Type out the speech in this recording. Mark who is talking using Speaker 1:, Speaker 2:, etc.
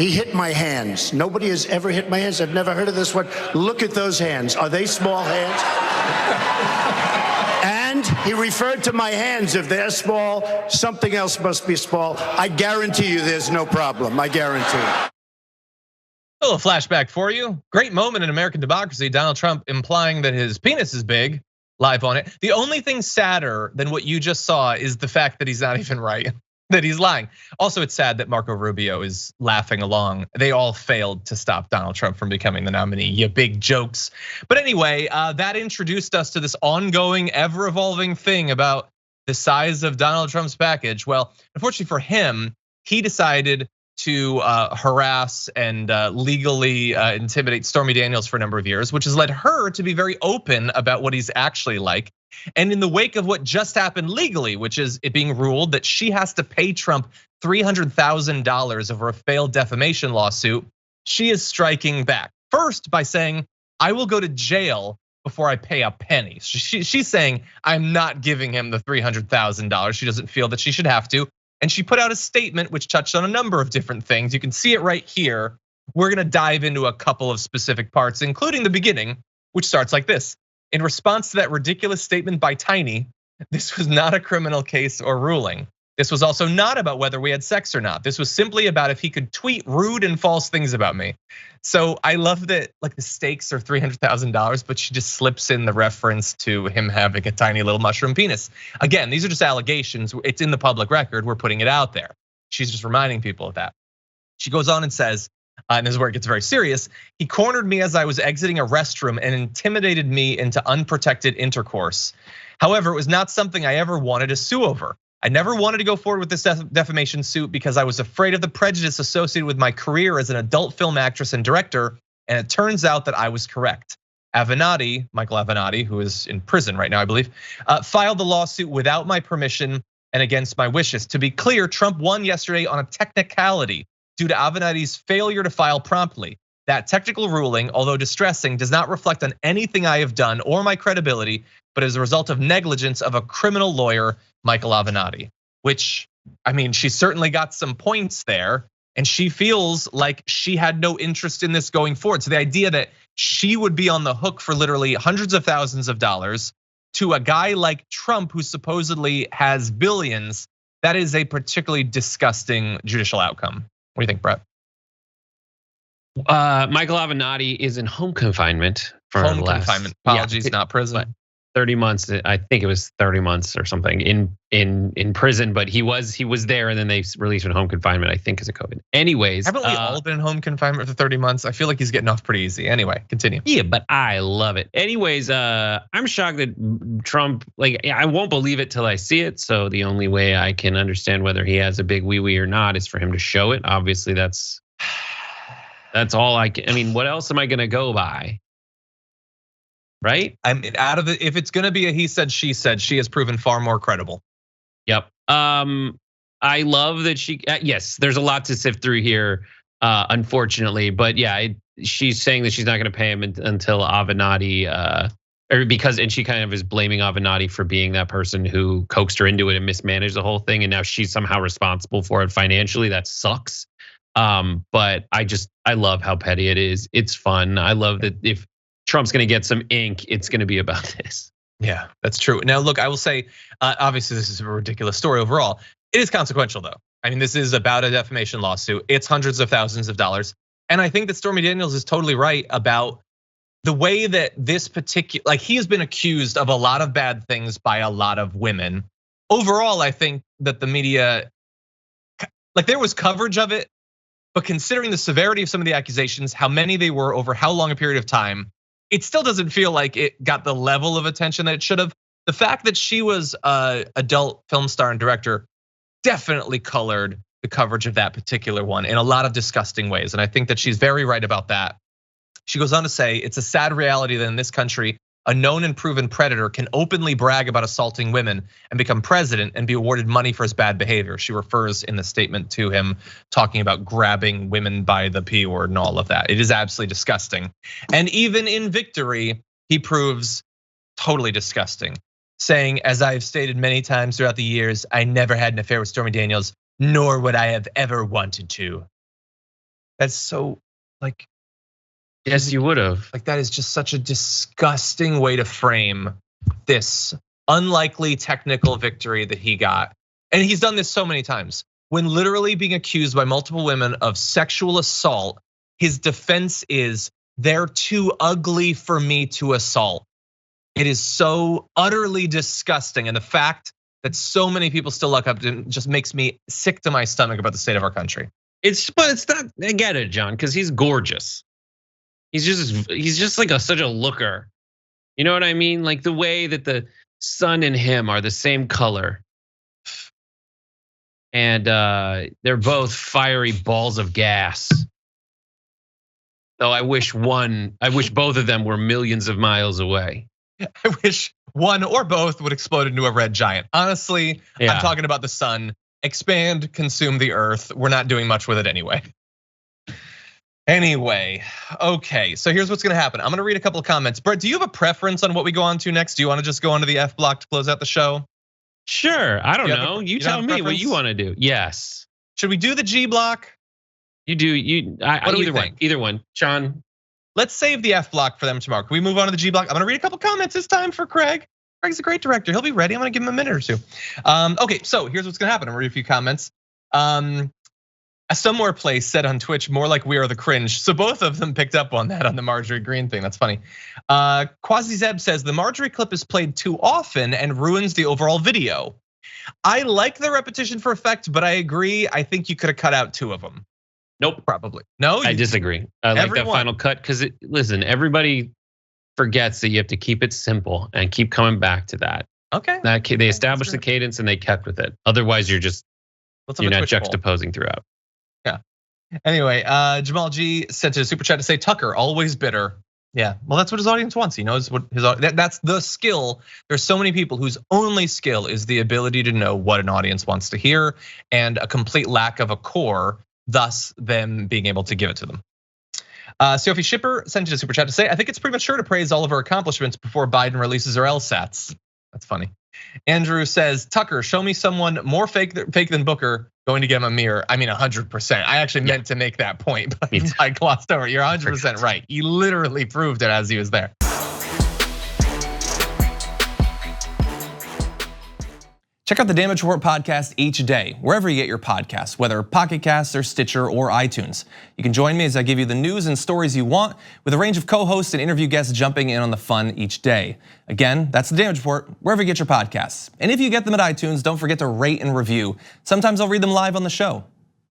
Speaker 1: He hit my hands. Nobody has ever hit my hands. I've never heard of this one. Look at those hands. Are they small hands? And he referred to my hands. If they're small, something else must be small. I guarantee you there's no problem. I guarantee it.
Speaker 2: A little flashback for you. Great moment in American democracy. Donald Trump implying that his penis is big, live on it. The only thing sadder than what you just saw is the fact that he's not even right, that he's lying. Also, it's sad that Marco Rubio is laughing along. They all failed to stop Donald Trump from becoming the nominee. You big jokes. But anyway, that introduced us to this ongoing, ever-evolving thing about the size of Donald Trump's package. Well, unfortunately for him, he decided to harass and legally intimidate Stormy Daniels for a number of years, which has led her to be very open about what he's actually like. And in the wake of what just happened legally, which is it being ruled that she has to pay Trump $300,000 over a failed defamation lawsuit, she is striking back. First by saying, I will go to jail before I pay a penny. She's saying, I'm not giving him the $300,000. She doesn't feel that she should have to. And she put out a statement which touched on a number of different things. You can see it right here. We're gonna dive into a couple of specific parts, including the beginning, which starts like this. In response to that ridiculous statement by Tiny, this was not a criminal case or ruling. This was also not about whether we had sex or not. This was simply about if he could tweet rude and false things about me. So I love that, like, the stakes are $300,000, but she just slips in the reference to him having a tiny little mushroom penis. Again, these are just allegations. It's in the public record. We're putting it out there. She's just reminding people of that. She goes on and says, and this is where it gets very serious. He cornered me as I was exiting a restroom and intimidated me into unprotected intercourse. However, it was not something I ever wanted to sue over. I never wanted to go forward with this defamation suit because I was afraid of the prejudice associated with my career as an adult film actress and director, and it turns out that I was correct. Avenatti, Michael Avenatti, who is in prison right now, I believe, filed the lawsuit without my permission and against my wishes. To be clear, Trump won yesterday on a technicality due to Avenatti's failure to file promptly. That technical ruling, although distressing, does not reflect on anything I have done or my credibility, but is a result of negligence of a criminal lawyer, Michael Avenatti. Which, I mean, she certainly got some points there, and she feels like she had no interest in this going forward. So the idea that she would be on the hook for literally hundreds of thousands of dollars to a guy like Trump, who supposedly has billions, that is a particularly disgusting judicial outcome. What do you think, Brett?
Speaker 3: Michael Avenatti is in home confinement for
Speaker 2: home confinement. Apologies, not prison.
Speaker 3: 30 months. I think it was 30 months or something in prison, but he was there, and then they released him in home confinement, I think, because of COVID. Anyways,
Speaker 2: haven't we all been in home confinement for 30 months? I feel like he's getting off pretty easy. Anyway, continue.
Speaker 3: Yeah, but I love it. Anyways, I'm shocked that Trump, like, I won't believe it till I see it. So the only way I can understand whether he has a big wee-wee or not is for him to show it. Obviously, that's all I can. I mean, what else am I gonna go by? Right?
Speaker 2: I mean, out of it, if it's gonna be a he said, she has proven far more credible.
Speaker 3: Yep. I love that she, yes, there's a lot to sift through here, unfortunately. But yeah, she's saying that she's not gonna pay him until Avenatti, and she kind of is blaming Avenatti for being that person who coaxed her into it and mismanaged the whole thing. And now she's somehow responsible for it financially. That sucks. But I love how petty it is. It's fun. I love that if Trump's gonna get some ink, it's gonna be about this.
Speaker 2: Yeah, that's true. Now, look, I will say, obviously this is a ridiculous story overall. It is consequential though. I mean, this is about a defamation lawsuit. It's hundreds of thousands of dollars. And I think that Stormy Daniels is totally right about the way that this particular, like, he has been accused of a lot of bad things by a lot of women. Overall, I think that the media, like, there was coverage of it, but considering the severity of some of the accusations, how many they were over how long a period of time, it still doesn't feel like it got the level of attention that it should have. The fact that she was an adult film star and director definitely colored the coverage of that particular one in a lot of disgusting ways. And I think that she's very right about that. She goes on to say, it's a sad reality that in this country, a known and proven predator can openly brag about assaulting women and become president and be awarded money for his bad behavior. She refers in the statement to him talking about grabbing women by the P word and all of that. It is absolutely disgusting. And even in victory, he proves totally disgusting, saying, as I've stated many times throughout the years, I never had an affair with Stormy Daniels, nor would I have ever wanted to. That's so like.
Speaker 3: Yes, you would have.
Speaker 2: Like that is just such a disgusting way to frame this unlikely technical victory that he got. And he's done this so many times. When literally being accused by multiple women of sexual assault, his defense is they're too ugly for me to assault. It is so utterly disgusting. And the fact that so many people still look up to him just makes me sick to my stomach about the state of our country.
Speaker 3: But it's not, I get it, John, because he's gorgeous. He's just like such a looker. You know what I mean? Like the way that the sun and him are the same color. And they're both fiery balls of gas. Though I wish both of them were millions of miles away.
Speaker 2: I wish one or both would explode into a red giant. Honestly, yeah. I'm talking about the sun. Expand, consume the earth. We're not doing much with it anyway. Anyway, okay, so here's what's gonna happen. I'm gonna read a couple of comments. Brett, do you have a preference on what we go on to next? Do you wanna just go on to the F block to close out the show?
Speaker 3: Sure, I don't know. You tell me what you wanna do. Yes.
Speaker 2: Should we do the G block?
Speaker 3: You do, either one. Sean?
Speaker 2: Let's save the F block for them tomorrow. Can we move on to the G block? I'm gonna read a couple comments this time for Craig. Craig's a great director, he'll be ready. I'm gonna give him a minute or two. Okay, so here's what's gonna happen. I'm gonna read a few comments. A somewhere place said on Twitch, more like we are the cringe. So both of them picked up on that on the Marjorie Green thing. That's funny. Quasi Zeb says the Marjorie clip is played too often and ruins the overall video. I like the repetition for effect, but I agree. I think you could have cut out 2 of them.
Speaker 3: Nope,
Speaker 2: probably. No,
Speaker 3: I disagree. I like that final cut because listen, everybody forgets that you have to keep it simple and keep coming back to that.
Speaker 2: Okay.
Speaker 3: They established the cadence and they kept with it. Otherwise, you're not juxtaposing throughout.
Speaker 2: Yeah. Anyway, Jamal G sent to a super chat to say Tucker always bitter. Yeah, well, that's what his audience wants. He knows what that's the skill. There's so many people whose only skill is the ability to know what an audience wants to hear, and a complete lack of a core, thus them being able to give it to them. Sophie Shipper sent to a super chat to say, I think it's premature to praise all of her accomplishments before Biden releases her LSATs. That's funny. Andrew says, Tucker, show me someone more fake than Booker going to get him a mirror. I mean, 100%. I actually meant to make that point, but I glossed over. You're 100% right. He literally proved it as he was there. Check out the Damage Report podcast each day, wherever you get your podcasts, whether Pocket Casts or Stitcher or iTunes. You can join me as I give you the news and stories you want, with a range of co-hosts and interview guests jumping in on the fun each day. Again, that's the Damage Report, wherever you get your podcasts. And if you get them at iTunes, don't forget to rate and review. Sometimes I'll read them live on the show.